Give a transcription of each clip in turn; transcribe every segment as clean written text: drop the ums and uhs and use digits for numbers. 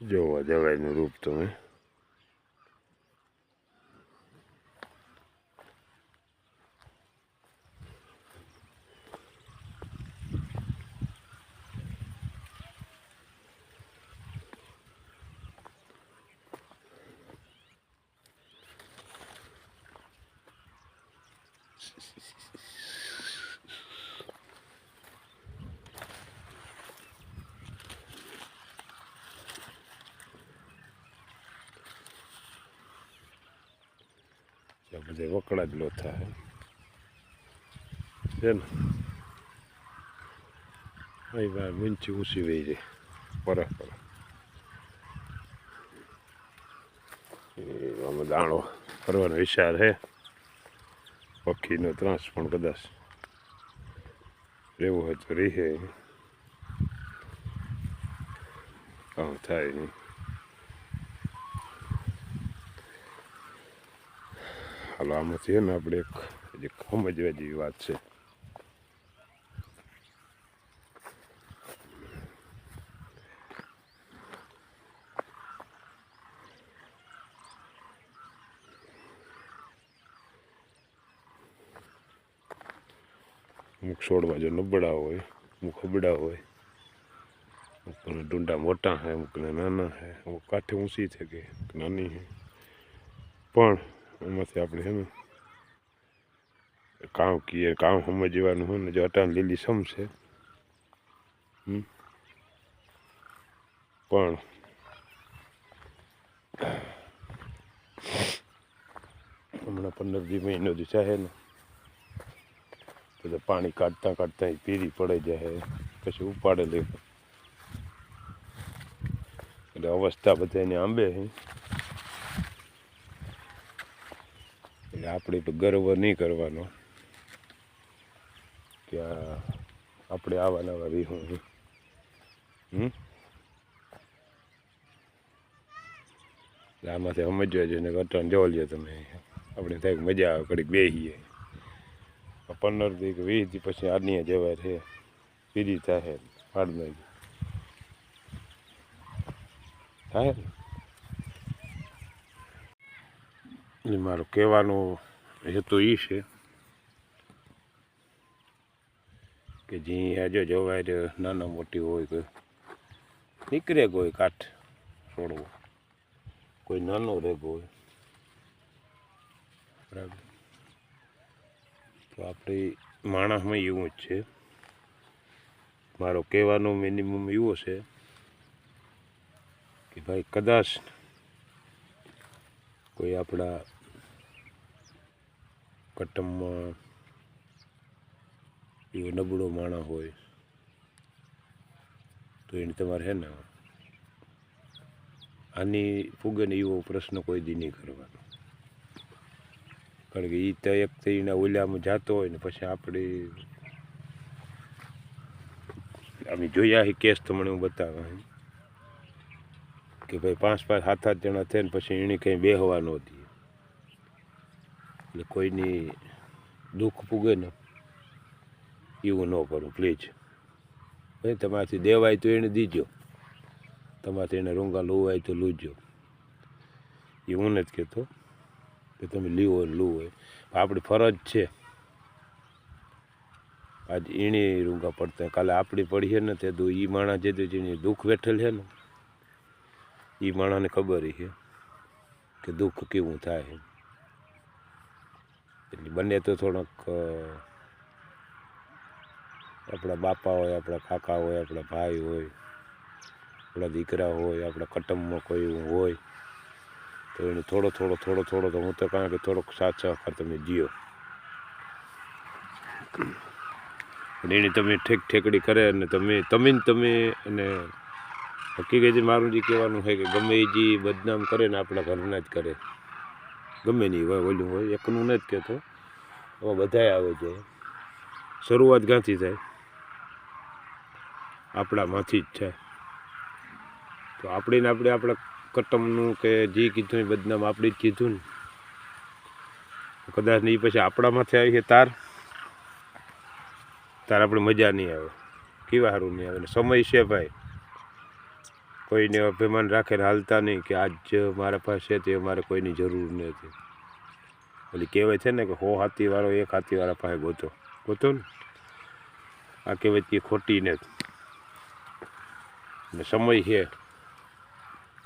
જોવા જવાયનું રૂપ તમે બધે વકડા જ લોથા છે ને અહીં વાર મીંચી ઊંચી વહી જાય પરખ આમાં દાણો કરવાનો વિચાર છે પક્ષીનો ત્રાસ પણ કદાચ રહેવું હોય તો રહે કામ થાય નહીં હાલો આમાંથી ને આપણે એક સમજવા જેવી વાત છે અમુક છોડમાં જો નબળા હોય અમુક હબડા હોય અમુકના ડુંડા મોટા છે અમુકને નાના છે અમુક કાંઠે ઊંચી છે કે નાની છે પણ એમાંથી આપણે છે ને કામ કીએ કામ સમજવાનું હોય ને જો અટાણ લીલી સમ છે પણ હમણાં 15-20 મહિનો જે ચાહે ને તો પાણી કાઢતા કાઢતા પીરી પડે જાય પછી ઉપાડે લે એટલે અવસ્થા બધાને આંબે એટલે આપણે તો ગર્વ નહીં કરવાનો કે આપણે આવા નવા રીહું આમાંથી સમજવા જોઈએ ને અટાણ જોવા લ્યો તમે આપણે થાય મજા આવે ઘડીક બેસીએ 15 દી કે 20 દી પછી આદમીએ જવાય છે પીરી થાય હાડમાં થાય એટલે મારો કહેવાનો હેતુ એ છે કે જે આજે જવાય નાના મોટી હોય કે નીકળે કોઈ કાઠ છોડવો કોઈ નાનો રેગો હોય બરાબર તો આપણે માણસમાં એવું જ છે મારો કહેવાનો મિનિમમ એવો છે કે ભાઈ કદાચ કોઈ આપણા કુટુંબમાં એવો નબળો માણસ હોય તો એને તમારે છે ને આની ફૂગને એવો પ્રશ્ન કોઈ દી નહીં કરવાનો કારણ કે એ તો એક તો એના ઓલામાં જતો હોય ને પછી આપણે અમે જોયા એ કેસ તમને હું બતાવવા કે ભાઈ 5-5 7-8 જણા થઈને પછી એને કંઈ બેહવા નહોતી એટલે કોઈની દુઃખ પૂગે ને એવું ન કરું પ્લીઝ ભાઈ તમારાથી દેવાય તો એને દીજો તમારાથી એને રૂંગા લોવાય તો લૂજો એ હું નથી કહેતો કે તમે લીવો લૂ હોય આપણી ફરજ છે આજ એને રૂંગા પડતા કાલે આપણી પડી છે ને તે તો એ માણસ જે જેની દુઃખ વેઠેલ છે ને એ માણસને ખબર છે કે દુઃખ કેવું થાય એટલે બંને તો થોડોક આપણા બાપા હોય આપણા કાકા હોય આપણા ભાઈ હોય આપણા દીકરા હોય આપણા કુટુંબમાં કોઈ એવું હોય તો એને થોડો તો હું તો કહું કે થોડોક સાથ સહકાર તમે જીઓ એને તમે ઠેકડી કરે અને તમે અને હકીકત મારું જે કહેવાનું છે કે ગમે એ જે બદનામ કરે ને આપણા ઘરના જ કરે ગમે નહીં હોય ઓલું હોય એકનું નથી કહેતો એમાં બધાય આવે છે શરૂઆત ક્યાંથી થાય આપણામાંથી જ છે તો આપણે આપણા કુટુંબનું કે જે કીધું એ બદનામ આપણે જ કીધું ને કદાચ નહીં પછી આપણામાંથી આવી છે તાર આપણે મજા નહીં આવે કેવા સારું નહીં આવે ને સમય છે ભાઈ કોઈને અભિમાન રાખીને હાલતા નહીં કે આજ મારા પાસે તે મારે કોઈની જરૂર નથી. એટલે કહેવાય છે ને કે 100 હાથીવાળો 1 હાથીવાળા પાસે ગોતો ને આ કહેવાય તે ખોટી નથી. ને સમય છે,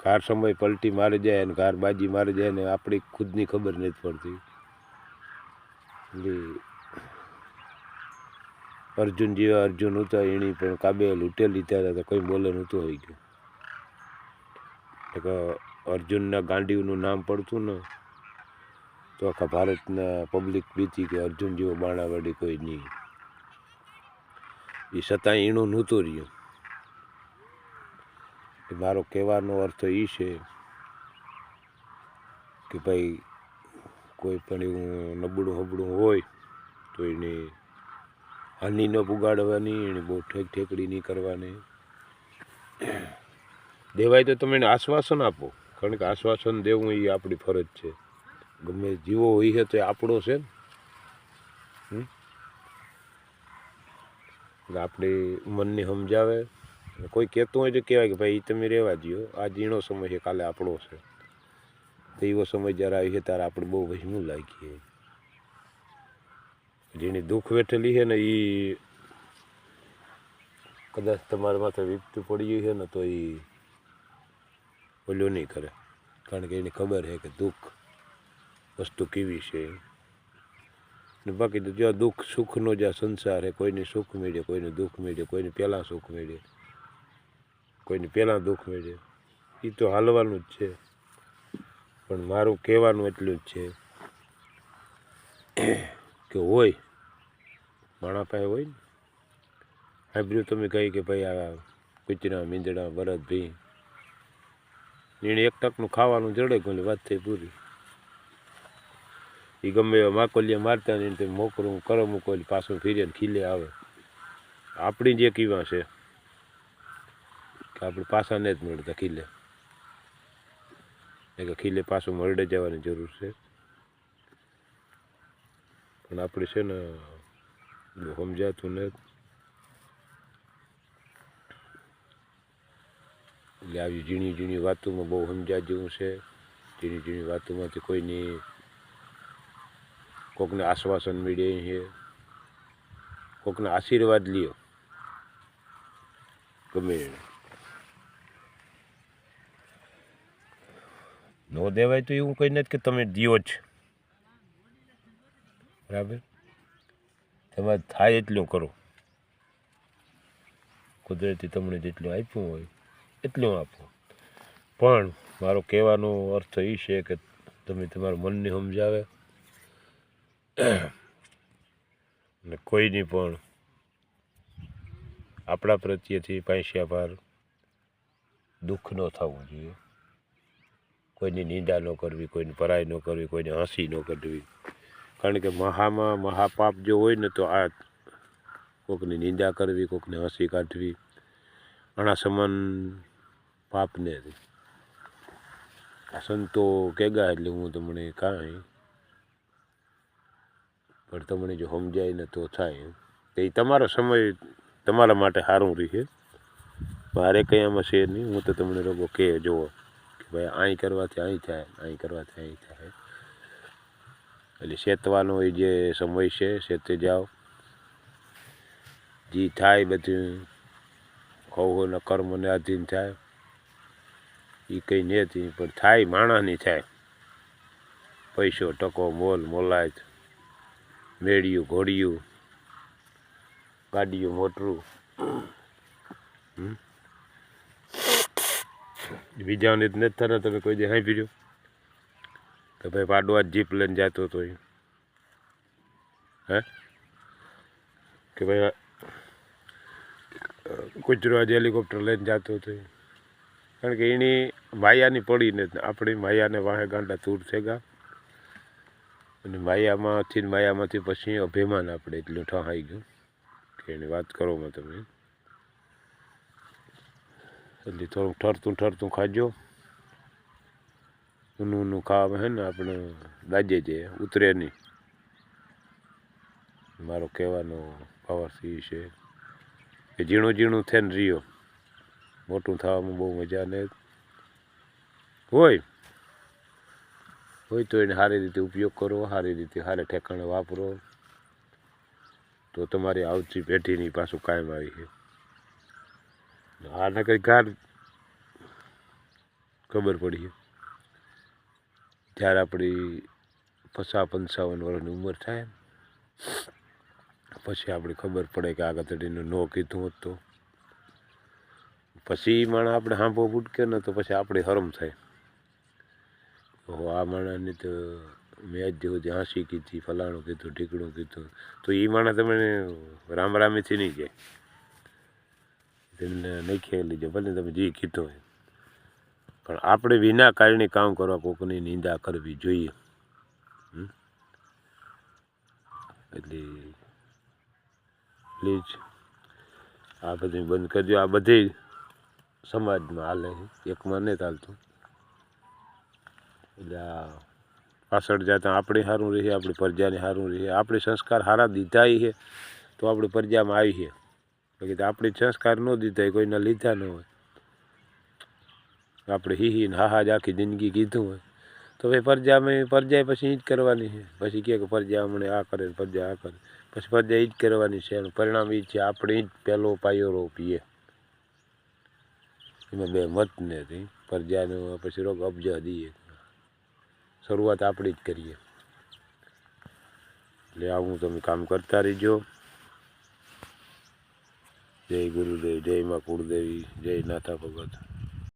ઘાર સમય પલટી મારી જાય અને ઘાર બાજી મારી જાય ને આપણી ખુદની ખબર નથી પડતી. અર્જુન જેવા અર્જુન હતા એની પણ કાબે લૂંટે લીધા હતા તો કોઈ બોલે નહોતું આવી ગયું. એટલે અર્જુનના ગાંડીવનું નામ પડતું ને તો આખા ભારતના પબ્લિક બીતી કે અર્જુન જેવો બાણાવાડી કોઈ નહીં. એ છતાં એનું નહોતું રહ્યું. મારો કહેવાનો અર્થ એ છે કે ભાઈ કોઈ પણ એવું નબળું હબળું હોય તો એને હાનિ ન પુગાડવાની, એને બહુ ઠેકડી નહીં કરવાની. દેવાય તો તમે એને આશ્વાસન આપો, કારણ કે આશ્વાસન દેવું એ આપણી ફરજ છે. ગમે જીવો હોય છે તો એ આપણો છે ને. એટલે આપણે મનને સમજાવે. કોઈ કહેતું હોય તો કહેવાય કે ભાઈ તમે રહેવા દો, આ ઝીણો સમય છે, કાલે આપણો છે. તો એવો સમય જ્યારે આવી છે ત્યારે આપણે બહુ વહેમું લાગીએ. જેની દુઃખ વેઠેલી છે ને એ કદાચ તમારા માથે વીપતું પડી ગયું છે ને તો એ ઓલું નહીં કરે, કારણ કે એની ખબર છે કે દુઃખ વસ્તુ કેવી છે. ને બાકી તો જ્યાં દુઃખ સુખનો જ્યાં સંસાર છે, કોઈને સુખ મળે, કોઈને દુઃખ મળે, કોઈને પહેલાં સુખ મળે, કોઈને પહેલાં દુઃખ મળે, એ તો હાલવાનું જ છે. પણ મારું કહેવાનું એટલું જ છે કે હોય માણા પાસે હોય ને, સાંભળ્યું તમે કહી કે ભાઈ આ કૂતરા મીંદડા બળદ ભી એને 1 ટકનું ખાવાનું જડે ગયું, વાત થઈ પૂરી. એ ગમે એવા માકોલિયા મારતા ને તમે મોકરું કરો મૂકો પાછું ફીરે ખીલે આવે. આપણી જે કીવા છે કે આપણે પાછા ને જ મળતા ખીલે, કે ખીલે પાછું મળે જવાની જરૂર છે. પણ આપણે છે ને સમજાતું નથી. એટલે આવી ઝીણી ઝીણી વાતોમાં બહુ સમજા જેવું છે. ઝીણી ઝીણી વાતોમાંથી કોઈની કોકને આશ્વાસન મળે છે, કોકને આશીર્વાદ લ્યો, ગમે એને ન દેવાય તો એવું કંઈ નથી કે તમે દિયો જ, બરાબર. તમારે થાય એટલું કરો, કુદરતી તમને જેટલું આપ્યું હોય એટલું આપો. પણ મારો કહેવાનો અર્થ એ છે કે તમે તમારા મનને સમજાવે અને કોઈની પણ આપણા પ્રત્યેથી પૈસા પર દુઃખ ન થવું જોઈએ. કોઈની નિંદા ન કરવી, કોઈની પરાઈ ન કરવી, કોઈને હસી ન કરવી. કારણ કે મહાપાપ જો હોય ને તો આ કોકની નિંદા કરવી, કોકને હસી કાઢવી, આના સમાન પાપ ને. આ સંતો કેગા એટલે હું તમને કાંઈ પણ તમને જો સમજાય ને તો થાય. તો એ તમારો સમય તમારા માટે સારું રહે. મારે કંઈ આમાં છે નહીં. હું તો તમને રોગો કે જુઓ કે ભાઈ અહીં કરવાથી અહીં થાય, અહીં કરવાથી અહીં થાય. એટલે શેતવાનો એ જે સમય છે શેતે જાઓ, જે થાય બધું ખોના કર્મને આધીન થાય. એ કંઈ નથી પણ થાય માણસની થાય. પૈસો ટકો મોલ મોલાયત, મેળિયું ઘોડિયું, ગાડીયું મોટરું, બીજાને જ નથી થતા. તમે કોઈ દે સાંભળ્યું કે ભાઈ પાડવા જીપ લઈને જતો હતો હે, કે ભાઈ ગુજરાત હેલિકોપ્ટર લઈને જતો હતો. કારણ કે એની માયાની પડી ને આપણી માયાને વાહે ગાંડા તૂર થેગા. અને માયામાંથી પછી અભિમાન આપણે એટલું ઠહાઈ ગયું કે એની વાત કરોમાં તમે. એટલે થોડું ઠરતું ખાજો. ઊનું ખાવામાં હે ને આપણે દાજે છે, ઉતરે નહીં. મારો કહેવાનો પાવર એ છે કે ઝીણું ઝીણું થઈને રહ્યો. મોટું થવામાં બહુ મજા ને હોય તો એને સારી રીતે ઉપયોગ કરો, સારી રીતે સારા ઠેકાણે વાપરો, તો તમારી આવતી પેઢીની પાછું કાયમ આવી છે. આને કંઈ ગાઢ ખબર પડી છે જ્યારે આપણી 50-55 વર્ષની ઉંમર થાય પછી આપણે ખબર પડે કે આ ગધેડીનું નો કીધું હોત તો પછી માણસ આપણે સાંભળવો ફૂટકે ને તો પછી આપણે શરમ થાય. આ માણસને તો મેં આજ સુધી હાંસી કીધી, ફલાણું કીધું, ઢીકણું કીધું, તો એ માણસ તમને રામ રામીથી નહીં જાય, તેમને નહીં ખેલી જાય, ભલે તમે જે કીધો હોય. પણ આપણે વિના કારણે કામ કરવા કોઈકની નિંદા કરવી જોઈએ. એટલે પ્લીઝ આ બધું બંધ કરજો. આ બધી સમાજમાં હાલે, એકમાં નહીં ચાલતું. એટલે આ પાછળ જતાં આપણે સારું રહીએ, આપણી પ્રજાને સારું રહીએ. આપણે સંસ્કાર સારા દીધા છે તો આપણી પ્રજામાં આવી છે. બાકી તો આપણે સંસ્કાર ન દીધા કોઈના લીધા ન હોય, આપણે હીને હા જ આખી જિંદગી કીધું હોય તો ભાઈ પ્રજાએ પછી એ જ કરવાની છે. પછી કહે કે પ્રજા હમણાં આ કરે, પ્રજા આ કરે, પછી પ્રજા એ જ કરવાની છે. એનું પરિણામ એ છે આપણે જ પહેલો પાયો રોપીએ. એમાં બે મત નથી. પ્રજાનો પછી રોગ અબજા દઈએ, શરૂઆત આપણી જ કરીએ. એટલે આવું તમે કામ કરતા રહીજો. જય ગુરુદેવ, જય મા કુળદેવી, જય નાથા ભગત.